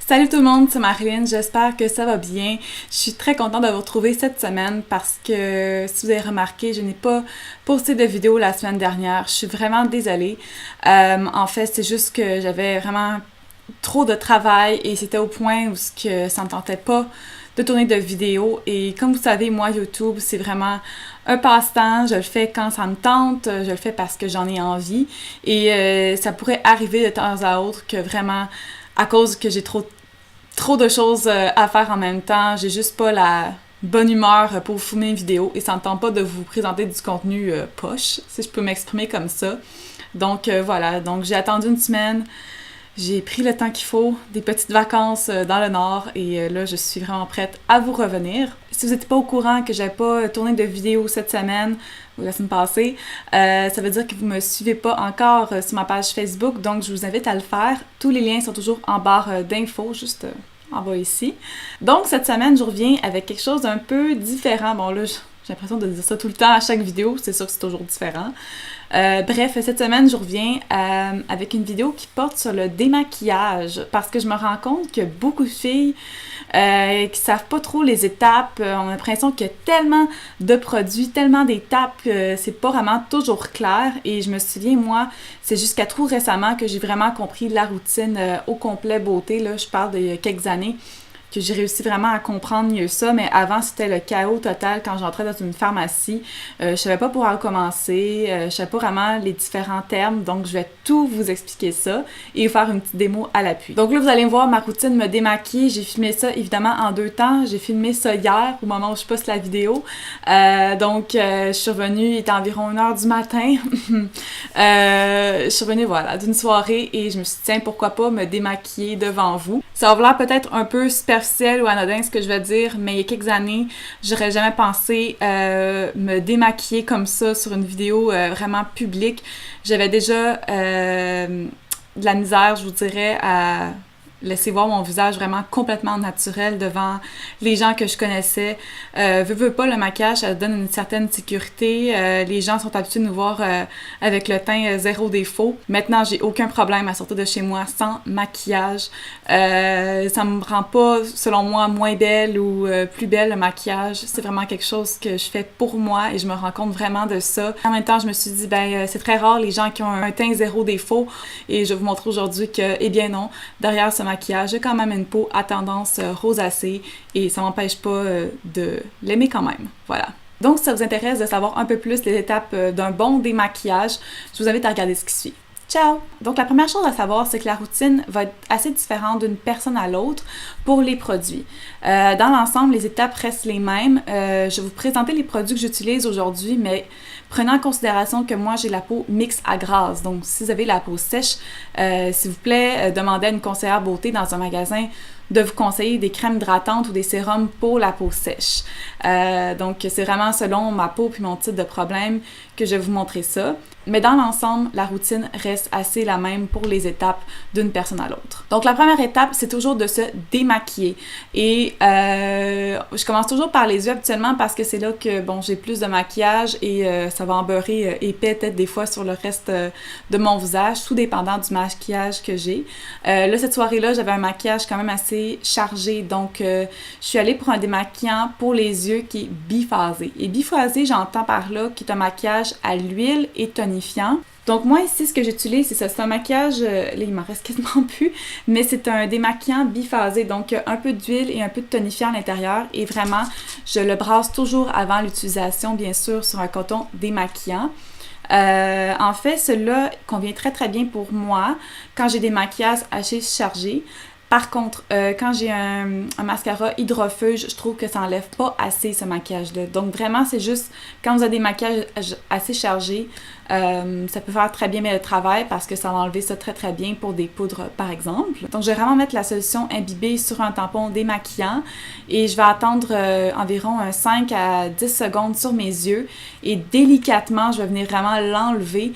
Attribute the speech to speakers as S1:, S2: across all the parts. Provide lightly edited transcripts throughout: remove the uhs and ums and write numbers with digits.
S1: Salut tout le monde, c'est Marilyn, j'espère que ça va bien. Je suis très contente de vous retrouver cette semaine parce que, si vous avez remarqué, je n'ai pas posté de vidéo la semaine dernière. Je suis vraiment désolée. En fait, c'est juste que j'avais vraiment trop de travail et c'était au point où ça ne tentait pas de tourner de vidéos. Et comme vous savez, moi, YouTube, c'est vraiment un passe-temps. Je le fais quand ça me tente, je le fais parce que j'en ai envie. Et ça pourrait arriver de temps à autre que vraiment, à cause que j'ai trop de choses à faire en même temps, j'ai juste pas la bonne humeur pour filmer une vidéo et ça ne tente pas de vous présenter du contenu poche, si je peux m'exprimer comme ça. Donc voilà, donc j'ai attendu une semaine, j'ai pris le temps qu'il faut, des petites vacances dans le Nord et là je suis vraiment prête à vous revenir. Si vous n'êtes pas au courant que j'avais pas tourné de vidéo cette semaine ou la semaine passée, ça veut dire que vous me suivez pas encore sur ma page Facebook, donc je vous invite à le faire. Tous les liens sont toujours en barre d'infos, juste en bas ici. Donc cette semaine, je reviens avec quelque chose d'un peu différent. Bon là, j'ai l'impression de dire ça tout le temps à chaque vidéo, c'est sûr que c'est toujours différent. Bref, cette semaine, je reviens avec une vidéo qui porte sur le démaquillage parce que je me rends compte que beaucoup de filles qui savent pas trop les étapes, on a l'impression qu'il y a tellement de produits, tellement d'étapes que c'est pas vraiment toujours clair et je me souviens, moi, c'est jusqu'à tout récemment que j'ai vraiment compris la routine au complet beauté, là, je parle d'il y a quelques années, que j'ai réussi vraiment à comprendre mieux ça, mais avant, c'était le chaos total quand j'entrais dans une pharmacie. Je savais pas pour où commencer, je savais pas vraiment les différents termes, donc je vais tout vous expliquer ça et vous faire une petite démo à l'appui. Donc là, vous allez voir ma routine me démaquiller. J'ai filmé ça, évidemment, en 2 temps. J'ai filmé ça hier, au moment où je poste la vidéo. Je suis revenue, il était environ 1h du matin. Je suis revenue, voilà, d'une soirée et je me suis dit, tiens, pourquoi pas me démaquiller devant vous. Ça va l'air peut-être un peu superficiel ou anodin ce que je vais dire, mais il y a quelques années, j'aurais jamais pensé me démaquiller comme ça sur une vidéo vraiment publique. J'avais déjà de la misère, je vous dirais, à laisser voir mon visage vraiment complètement naturel devant les gens que je connaissais. Veux pas, le maquillage, ça donne une certaine sécurité. Les gens sont habitués de nous voir avec le teint zéro défaut. Maintenant, j'ai aucun problème à sortir de chez moi sans maquillage. Ça me rend pas, selon moi, moins belle ou plus belle, le maquillage. C'est vraiment quelque chose que je fais pour moi et je me rends compte vraiment de ça. En même temps, je me suis dit, c'est très rare les gens qui ont un teint zéro défaut et je vais vous montrer aujourd'hui que, eh bien non, derrière ce maquillage, j'ai quand même une peau à tendance rosacée et ça m'empêche pas de l'aimer quand même. Voilà. Donc, si ça vous intéresse de savoir un peu plus les étapes d'un bon démaquillage, je vous invite à regarder ce qui suit. Ciao! Donc, la première chose à savoir, c'est que la routine va être assez différente d'une personne à l'autre pour les produits. Dans l'ensemble, les étapes restent les mêmes. Je vais vous présenter les produits que j'utilise aujourd'hui, mais prenez en considération que moi, j'ai la peau mixte à grasse. Donc, si vous avez la peau sèche, s'il vous plaît, demandez à une conseillère beauté dans un magasin de vous conseiller des crèmes hydratantes ou des sérums pour la peau sèche. Donc, c'est vraiment selon ma peau puis mon type de problème que je vais vous montrer ça. Mais dans l'ensemble, la routine reste assez la même pour les étapes d'une personne à l'autre. Donc, la première étape, c'est toujours de se démaquiller. Et je commence toujours par les yeux habituellement parce que c'est là que, bon, j'ai plus de maquillage et ça va embeurrer épais peut-être des fois sur le reste de mon visage, tout dépendant du maquillage que j'ai. Là, cette soirée-là, j'avais un maquillage quand même assez chargé. Donc, je suis allée pour un démaquillant pour les yeux qui est biphasé. Et biphasé, j'entends par là, qui est un maquillage à l'huile et tonifiant. Donc moi ici, ce que j'utilise, c'est ça, c'est un maquillage, là il m'en reste quasiment plus, mais c'est un démaquillant biphasé, donc un peu d'huile et un peu de tonifiant à l'intérieur et vraiment, je le brasse toujours avant l'utilisation, bien sûr, sur un coton démaquillant. En fait, celui-là convient très très bien pour moi quand j'ai des maquillages assez chargés. Par contre, quand j'ai un mascara hydrofuge, je trouve que ça enlève pas assez ce maquillage-là. Donc vraiment, c'est juste quand vous avez des maquillages assez chargés, ça peut faire très bien le travail parce que ça va enlever ça très très bien pour des poudres par exemple. Donc je vais vraiment mettre la solution imbibée sur un tampon démaquillant et je vais attendre environ 5 à 10 secondes sur mes yeux et délicatement, je vais venir vraiment l'enlever.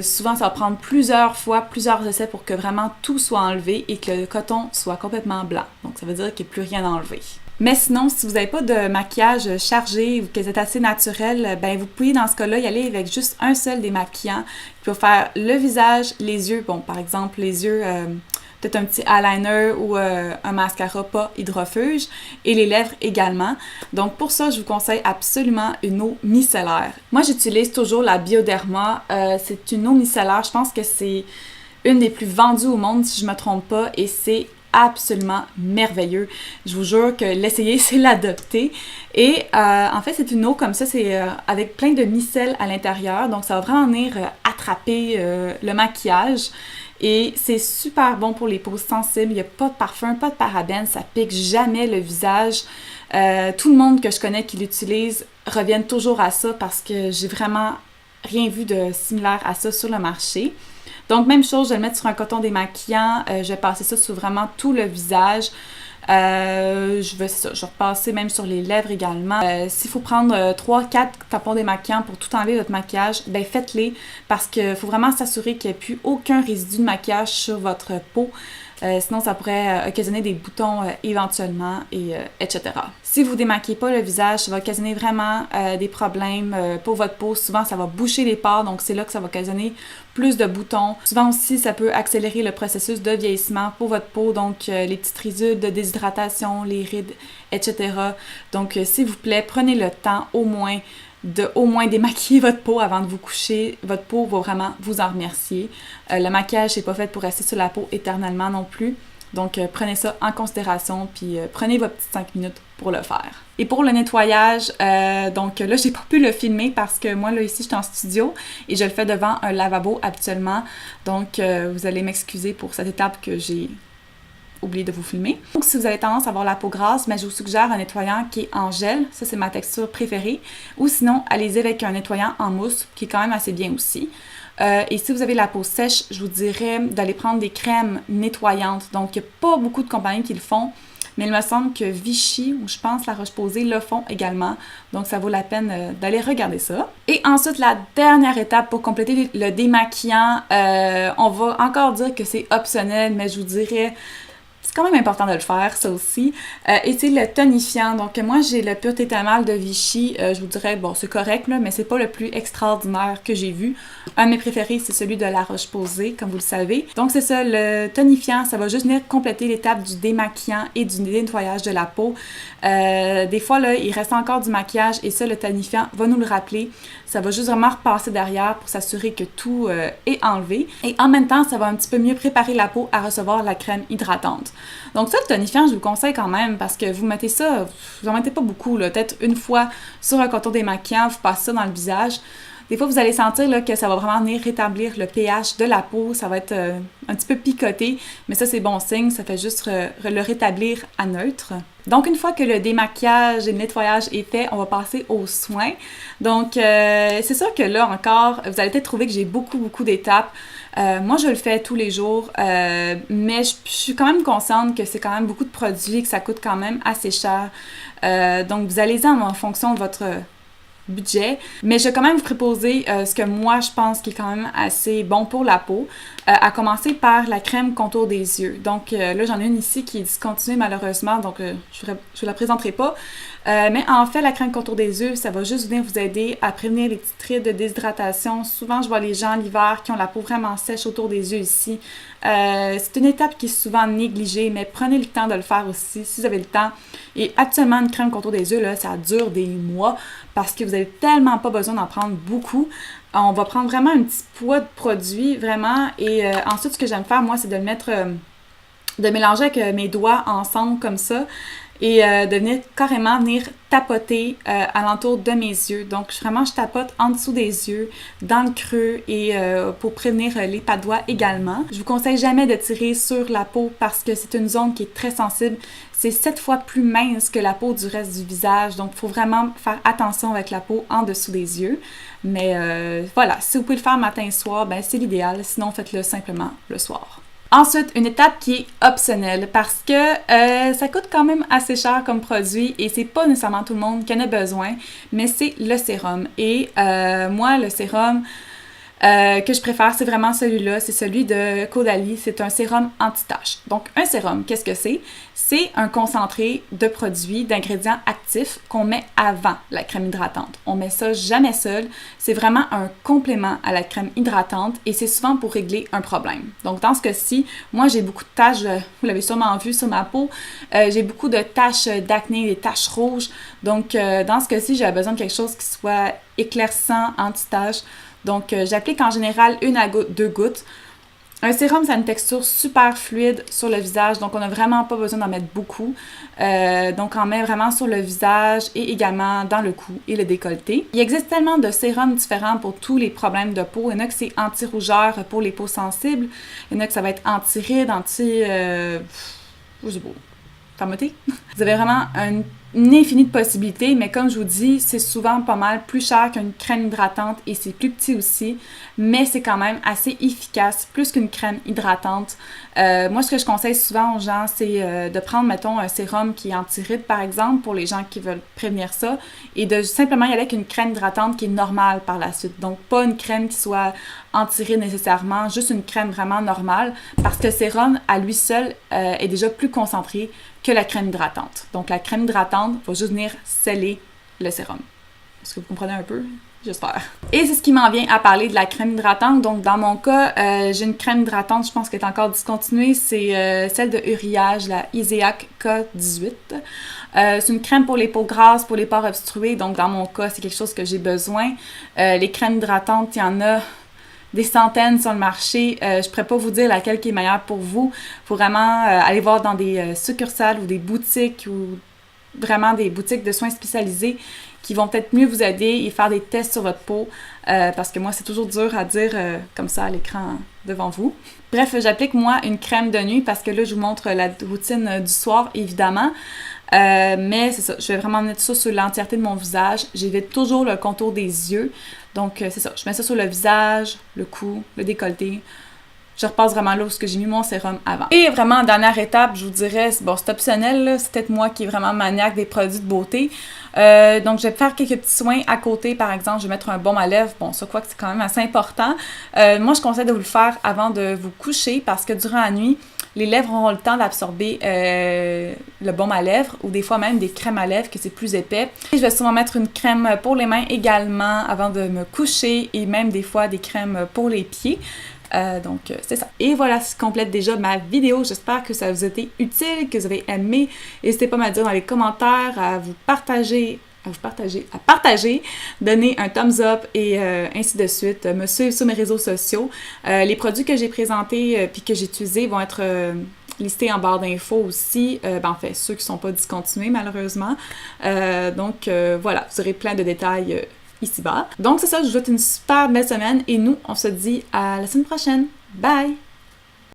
S1: Souvent, ça va prendre plusieurs fois, plusieurs essais pour que vraiment tout soit enlevé et que le coton soit complètement blanc. Donc, ça veut dire qu'il n'y a plus rien à enlever. Mais sinon, si vous n'avez pas de maquillage chargé ou que vous êtes assez naturel, ben vous pouvez dans ce cas-là y aller avec juste un seul démaquillant qui va faire le visage, les yeux, bon, par exemple, les yeux peut-être un petit eyeliner ou un mascara pas hydrofuge, et les lèvres également. Donc pour ça, je vous conseille absolument une eau micellaire. Moi, j'utilise toujours la Bioderma. C'est une eau micellaire, je pense que c'est une des plus vendues au monde, si je me trompe pas, et c'est absolument merveilleux. Je vous jure que l'essayer, c'est l'adopter. Et en fait, c'est une eau comme ça, c'est avec plein de micelles à l'intérieur. Donc, ça va vraiment venir attraper le maquillage. Et c'est super bon pour les peaux sensibles. Il n'y a pas de parfum, pas de parabènes. Ça pique jamais le visage. Tout le monde que je connais qui l'utilise revient toujours à ça parce que j'ai vraiment rien vu de similaire à ça sur le marché. Donc, même chose, je vais le mettre sur un coton démaquillant. Je vais passer ça sur vraiment tout le visage. Je vais repasser même sur les lèvres également. S'il faut prendre 3-4 tampons démaquillants pour tout enlever votre maquillage, ben faites-les parce qu'il faut vraiment s'assurer qu'il n'y ait plus aucun résidu de maquillage sur votre peau. Sinon, ça pourrait occasionner des boutons éventuellement, etc. Si vous démaquillez pas le visage, ça va occasionner vraiment des problèmes pour votre peau. Souvent, ça va boucher les pores, donc c'est là que ça va occasionner plus de boutons. Souvent aussi, ça peut accélérer le processus de vieillissement pour votre peau, donc les petites ridules de déshydratation, les rides, etc. Donc, s'il vous plaît, prenez le temps au moins démaquiller votre peau avant de vous coucher. Votre peau va vraiment vous en remercier. Le maquillage, c'est pas fait pour rester sur la peau éternellement non plus. Donc, prenez ça en considération, puis prenez vos petites 5 minutes pour le faire. Et pour le nettoyage, donc là, j'ai pas pu le filmer parce que moi, là, ici, je suis en studio et je le fais devant un lavabo habituellement. Donc, vous allez m'excuser pour cette étape que j'ai oublié de vous filmer. Donc, si vous avez tendance à avoir la peau grasse, mais je vous suggère un nettoyant qui est en gel. Ça, c'est ma texture préférée. Ou sinon, allez-y avec un nettoyant en mousse, qui est quand même assez bien aussi. Et si vous avez la peau sèche, je vous dirais d'aller prendre des crèmes nettoyantes. Donc, il n'y a pas beaucoup de compagnies qui le font, mais il me semble que Vichy, ou je pense La Roche-Posay, le font également. Donc, ça vaut la peine d'aller regarder ça. Et ensuite, la dernière étape pour compléter le démaquillant, on va encore dire que c'est optionnel, mais je vous dirais... C'est quand même important de le faire, ça aussi. Et c'est le tonifiant. Donc, moi, j'ai le Pureté Thermale de Vichy. Je vous dirais, bon, c'est correct, là, mais c'est pas le plus extraordinaire que j'ai vu. Un de mes préférés, c'est celui de La Roche-Posay, comme vous le savez. Donc, c'est ça, le tonifiant, ça va juste venir compléter l'étape du démaquillant et du nettoyage de la peau. Des fois, là, il reste encore du maquillage et ça, le tonifiant va nous le rappeler. Ça va juste vraiment repasser derrière pour s'assurer que tout est enlevé. Et en même temps, ça va un petit peu mieux préparer la peau à recevoir la crème hydratante. Donc ça, le tonifiant, je vous conseille quand même parce que vous mettez ça, vous en mettez pas beaucoup, là, peut-être une fois sur un contour démaquillant, vous passez ça dans le visage. Des fois, vous allez sentir là, que ça va vraiment venir rétablir le pH de la peau. Ça va être un petit peu picoté, mais ça, c'est bon signe. Ça fait juste le rétablir à neutre. Donc, une fois que le démaquillage et le nettoyage est fait, on va passer aux soins. Donc, c'est sûr que là encore, vous allez peut-être trouver que j'ai beaucoup d'étapes. Moi, je le fais tous les jours, mais je suis quand même consciente que c'est quand même beaucoup de produits, que ça coûte quand même assez cher. Donc, vous allez-y en fonction de votre budget, mais je vais quand même vous proposer ce que moi je pense qui est quand même assez bon pour la peau, à commencer par la crème contour des yeux. Donc là j'en ai une ici qui est discontinuée malheureusement, donc je ne la présenterai pas, mais en fait la crème contour des yeux, ça va juste venir vous aider à prévenir les petites rides de déshydratation. Souvent je vois les gens l'hiver qui ont la peau vraiment sèche autour des yeux ici. C'est une étape qui est souvent négligée, mais prenez le temps de le faire aussi si vous avez le temps. Et actuellement, une crème contour des yeux, là, ça dure des mois parce que vous n'avez tellement pas besoin d'en prendre beaucoup. On va prendre vraiment un petit poids de produit, vraiment. Et ensuite, ce que j'aime faire, moi, c'est de le mettre, de mélanger avec mes doigts ensemble comme ça. Et de venir carrément venir tapoter alentour de mes yeux. Donc, vraiment, je tapote en dessous des yeux, dans le creux et pour prévenir les pas de doigts également. Je vous conseille jamais de tirer sur la peau parce que c'est une zone qui est très sensible. C'est 7 fois plus mince que la peau du reste du visage. Donc, il faut vraiment faire attention avec la peau en dessous des yeux. Mais voilà, si vous pouvez le faire matin et soir, ben, c'est l'idéal. Sinon, faites-le simplement le soir. Ensuite, une étape qui est optionnelle parce que ça coûte quand même assez cher comme produit et c'est pas nécessairement tout le monde qui en a besoin, mais c'est le sérum. Et moi, le sérum, que je préfère, c'est vraiment celui-là, c'est celui de Caudalie, c'est un sérum anti-tache. Donc un sérum, qu'est-ce que c'est? C'est un concentré de produits, d'ingrédients actifs qu'on met avant la crème hydratante. On met ça jamais seul, c'est vraiment un complément à la crème hydratante et c'est souvent pour régler un problème. Donc dans ce cas-ci, moi j'ai beaucoup de taches, vous l'avez sûrement vu sur ma peau, j'ai beaucoup de taches d'acné, des taches rouges. Donc dans ce cas-ci, j'ai besoin de quelque chose qui soit éclaircissant, anti-tache. Donc j'applique en général 1 à 2 gouttes. Un sérum, ça a une texture super fluide sur le visage, donc on n'a vraiment pas besoin d'en mettre beaucoup. Donc on met vraiment sur le visage et également dans le cou et le décolleté. Il existe tellement de sérums différents pour tous les problèmes de peau. Il y en a que c'est anti-rougeur pour les peaux sensibles. Il y en a que ça va être anti-rides, je sais pas, fermeté. Vous avez vraiment une infinie de possibilités, mais comme je vous dis, c'est souvent pas mal plus cher qu'une crème hydratante et c'est plus petit aussi, mais c'est quand même assez efficace, plus qu'une crème hydratante. Moi, ce que je conseille souvent aux gens, c'est de prendre, mettons, un sérum qui est anti-rides, par exemple, pour les gens qui veulent prévenir ça, et de simplement y aller avec une crème hydratante qui est normale par la suite. Donc, pas une crème qui soit anti-rides nécessairement, juste une crème vraiment normale, parce que le sérum, à lui seul, est déjà plus concentré que la crème hydratante. Donc, la crème hydratante va juste venir sceller le sérum. Est-ce que vous comprenez un peu? J'espère. Et c'est ce qui m'en vient à parler de la crème hydratante. Donc, dans mon cas, j'ai une crème hydratante, je pense qu'elle est encore discontinuée. C'est celle de Uriage, la Iseak K18. C'est une crème pour les peaux grasses, pour les pores obstrués. Donc, dans mon cas, c'est quelque chose que j'ai besoin. Les crèmes hydratantes, il y en a des centaines sur le marché. Je ne pourrais pas vous dire laquelle qui est meilleure pour vous. Il faut vraiment aller voir dans des succursales ou des boutiques ou vraiment des boutiques de soins spécialisés qui vont peut-être mieux vous aider et faire des tests sur votre peau parce que moi, c'est toujours dur à dire comme ça à l'écran devant vous. Bref, j'applique moi une crème de nuit parce que là, je vous montre la routine du soir, évidemment. Mais c'est ça, je vais vraiment mettre ça sur l'entièreté de mon visage. J'évite toujours le contour des yeux. Donc, c'est ça, je mets ça sur le visage, le cou, le décolleté. Je repasse vraiment là où j'ai mis mon sérum avant. Et vraiment, en dernière étape, je vous dirais, bon, c'est optionnel, là, c'est peut-être moi qui est vraiment maniaque des produits de beauté. Donc, je vais faire quelques petits soins à côté. Par exemple, je vais mettre un baume à lèvres. Bon, ça, quoi que c'est quand même assez important. Moi, je conseille de vous le faire avant de vous coucher parce que durant la nuit, les lèvres auront le temps d'absorber le baume à lèvres ou des fois même des crèmes à lèvres que c'est plus épais. Et je vais souvent mettre une crème pour les mains également avant de me coucher et même des fois des crèmes pour les pieds. Donc, c'est ça. Et voilà, ça complète déjà ma vidéo. J'espère que ça vous a été utile, que vous avez aimé. N'hésitez pas à me dire dans les commentaires, à partager, donner un thumbs up et ainsi de suite. Me suivre sur mes réseaux sociaux. Les produits que j'ai présentés puis que j'ai utilisés vont être listés en barre d'infos aussi. En fait, ceux qui ne sont pas discontinués, malheureusement. Donc, voilà, vous aurez plein de détails ici-bas. Donc, c'est ça, je vous souhaite une super belle semaine et nous, on se dit à la semaine prochaine. Bye!